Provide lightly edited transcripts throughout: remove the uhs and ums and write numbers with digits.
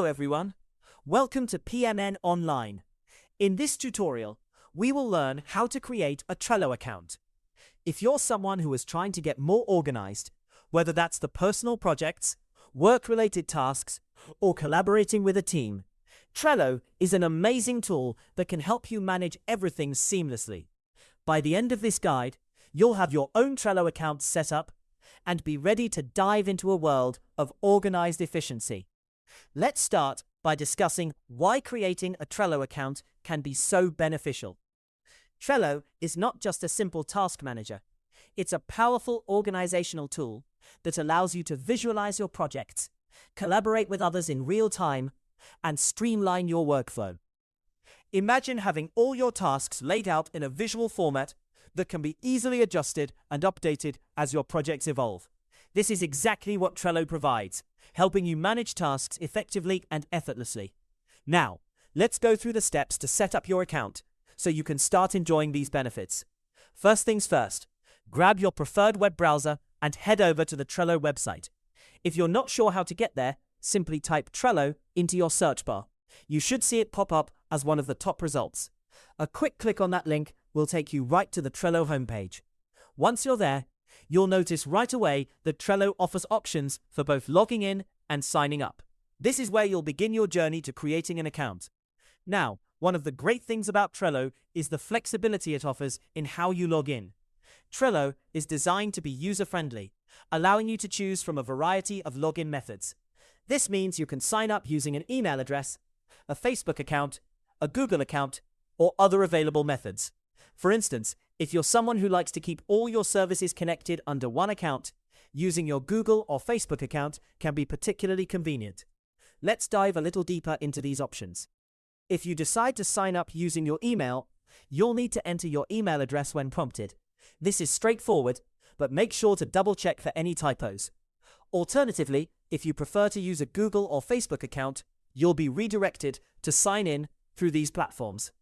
everyone. Welcome to PMN Online. In this tutorial, we will learn how to create a Trello account. If you're someone who is trying to get more organized, whether that's the personal projects, work-related tasks, or collaborating with a team, Trello is an amazing tool that can help you manage everything seamlessly. By the end of this guide, you'll have your own Trello account set up and be ready to dive into a world of organized efficiency. Let's start by discussing why creating a Trello account can be so beneficial. Trello is not just a simple task manager. It's a powerful organizational tool that allows you to visualize your projects, collaborate with others in real time, and streamline your workflow. Imagine having all your tasks laid out in a visual format that can be easily adjusted and updated as your projects evolve. This is exactly what Trello provides, helping you manage tasks effectively and effortlessly. Now, let's go through the steps to set up your account so you can start enjoying these benefits. First things first, grab your preferred web browser and head over to the Trello website. If you're not sure how to get there, simply type Trello into your search bar. You should see it pop up as one of the top results. A quick click on that link will take you right to the Trello homepage. Once you're there, you'll notice right away that Trello offers options for both logging in and signing up. This is where you'll begin your journey to creating an account. Now, one of the great things about Trello is the flexibility it offers in how you log in. Trello is designed to be user-friendly, allowing you to choose from a variety of login methods. This means you can sign up using an email address, a Facebook account, a Google account, or other available methods. For instance, if you're someone who likes to keep all your services connected under one account, using your Google or Facebook account can be particularly convenient. Let's dive a little deeper into these options. If you decide to sign up using your email, you'll need to enter your email address when prompted. This is straightforward, but make sure to double-check for any typos. Alternatively, if you prefer to use a Google or Facebook account, you'll be redirected to sign in through these platforms.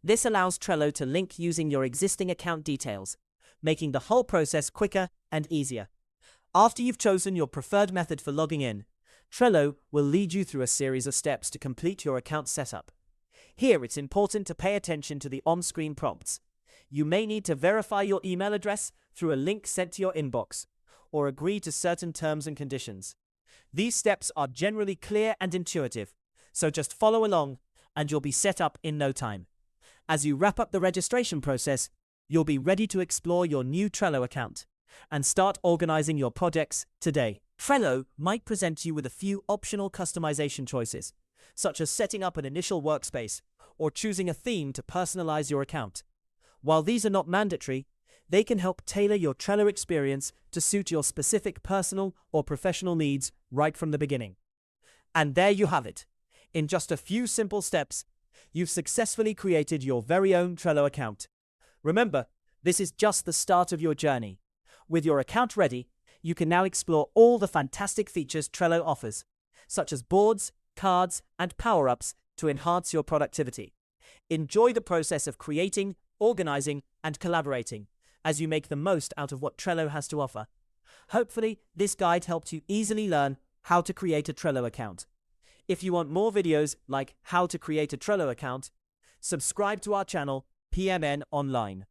This allows Trello to link using your existing account details, making the whole process quicker and easier. After you've chosen your preferred method for logging in, Trello will lead you through a series of steps to complete your account setup. Here, it's important to pay attention to the on-screen prompts. You may need to verify your email address through a link sent to your inbox, or agree to certain terms and conditions. These steps are generally clear and intuitive, so just follow along and you'll be set up in no time. As you wrap up the registration process, you'll be ready to explore your new Trello account and start organizing your projects today. Trello might present you with a few optional customization choices, such as setting up an initial workspace or choosing a theme to personalize your account. While these are not mandatory, they can help tailor your Trello experience to suit your specific personal or professional needs right from the beginning. And there you have it. In just a few simple steps, you've successfully created your very own Trello account. Remember, this is just the start of your journey. With your account ready, you can now explore all the fantastic features Trello offers, such as boards, cards, and power-ups to enhance your productivity. Enjoy the process of creating, organizing, and collaborating as you make the most out of what Trello has to offer. Hopefully, this guide helped you easily learn how to create a Trello account. If you want more videos like how to create a Trello account, subscribe to our channel, PMN Online.